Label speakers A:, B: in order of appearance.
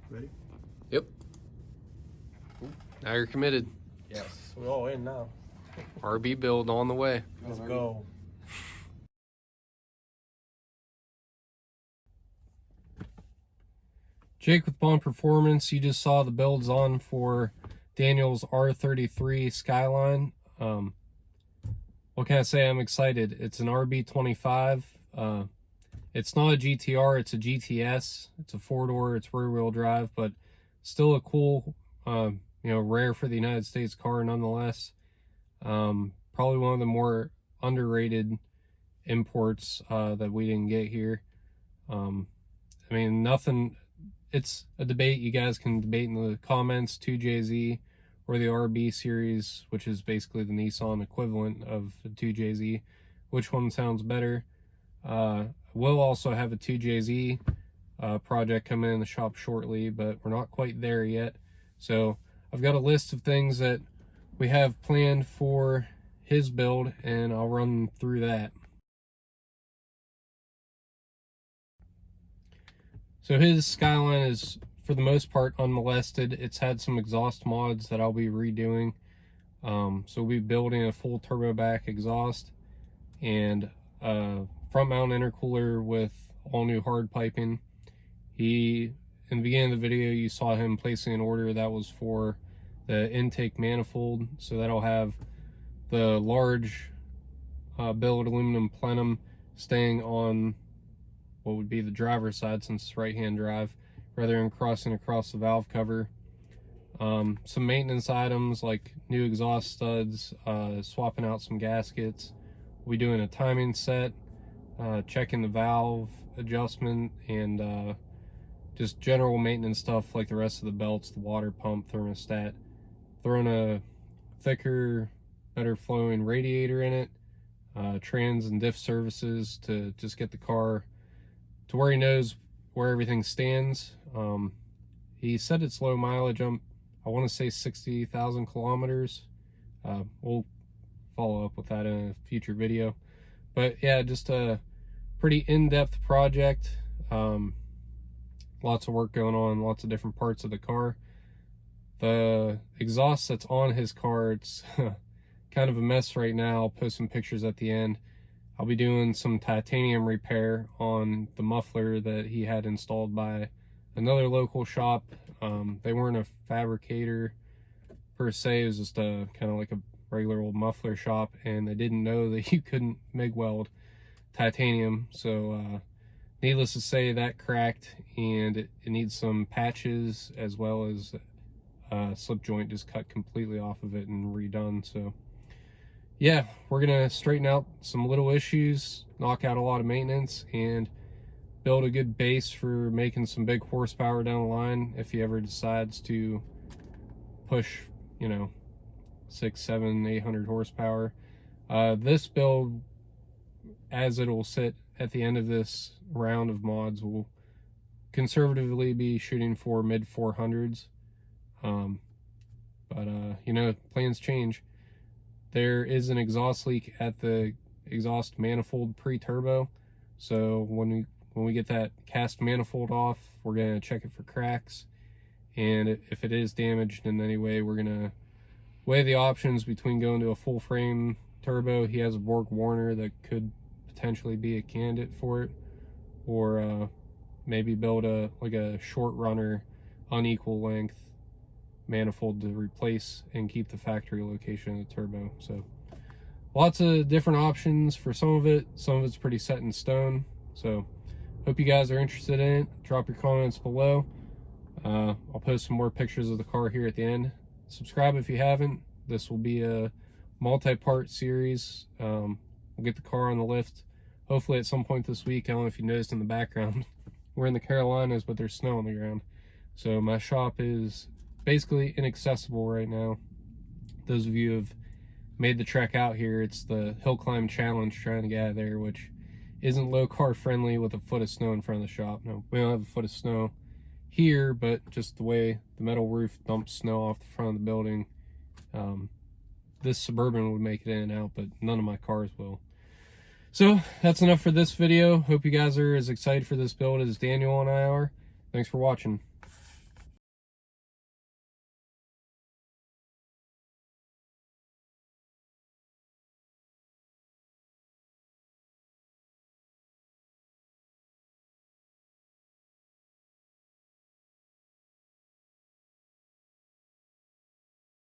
A: Ready?
B: Yep. Now you're committed.
A: Yes. We're all in now.
B: RB build on the way.
A: Let's go.
B: Jake with Bond Performance. You just saw the builds on for Daniel's R33 Skyline. What can I say? I'm excited. It's an RB25. It's not a GTR, it's a GTS. It's a four-door, it's rear-wheel drive, but still a cool, rare for the United States car nonetheless. Probably one of the more underrated imports that we didn't get here. I mean, nothing. It's a debate. You guys can debate in the comments, 2JZ or the RB series, which is basically the Nissan equivalent of the 2JZ. Which one sounds better? We'll also have a 2JZ project coming in the shop shortly, but we're not quite there yet. So I've got a list of things that we have planned for his build, and I'll run through that. So his Skyline is, for the most part, unmolested. It's had some exhaust mods that I'll be redoing. So we'll be building a full turbo back exhaust and front mount intercooler with all new hard piping. In the beginning of the video, you saw him placing an order that was for the intake manifold. So that'll have the large billet aluminum plenum staying on what would be the driver's side, since it's right-hand drive, rather than crossing across the valve cover. Some maintenance items like new exhaust studs, swapping out some gaskets. We'll be doing a timing set, checking the valve adjustment, and just general maintenance stuff like the rest of the belts, the water pump, thermostat. Throwing a thicker, better flowing radiator in it, trans and diff services to just get the car to where he knows where everything stands. He said it's low mileage. I want to say 60,000 kilometers. We'll follow up with that in a future video. But yeah, just a pretty in-depth project. Lots of work going on, lots of different parts of the car. The exhaust that's on his car, it's kind of a mess right now. I'll post some pictures at the end. I'll be doing some titanium repair on the muffler that he had installed by another local shop. They weren't a fabricator per se. It was just a kind of like a regular old muffler shop, and they didn't know that you couldn't MIG weld titanium. So needless to say, that cracked, and it needs some patches, as well as slip joint just cut completely off of it and redone. So yeah, we're gonna straighten out some little issues, knock out a lot of maintenance, and build a good base for making some big horsepower down the line if he ever decides to push, 600, 700, 800 horsepower. This build, as it'll sit at the end of this round of mods, will conservatively be shooting for mid 400s. Plans change. There is an exhaust leak at the exhaust manifold pre-turbo, so when we get that cast manifold off, we're going to check it for cracks, and if it is damaged in any way, we're going to weigh the options between going to a full frame turbo. He has a Borg Warner that could potentially be a candidate for it, or maybe build a short runner unequal length manifold to replace and keep the factory location of the turbo. So lots of different options for some of it. Some of it's pretty set in stone. So hope you guys are interested in it. Drop your comments below. I'll post some more pictures of the car here at the end. Subscribe if you haven't. This will be a multi-part series. We'll get the car on the lift hopefully at some point this week. I don't know if you noticed in the background, we're in the Carolinas, but there's snow on the ground. So my shop is basically inaccessible right now. Those of you who have made the trek out here, it's the hill climb challenge trying to get out of there, which isn't low car friendly with a foot of snow in front of the shop. No, we don't have a foot of snow here, but just the way the metal roof dumps snow off the front of the building, this Suburban would make it in and out, but none of my cars will. So that's enough for this video. Hope you guys are as excited for this build as Daniel and I are. Thanks for watching.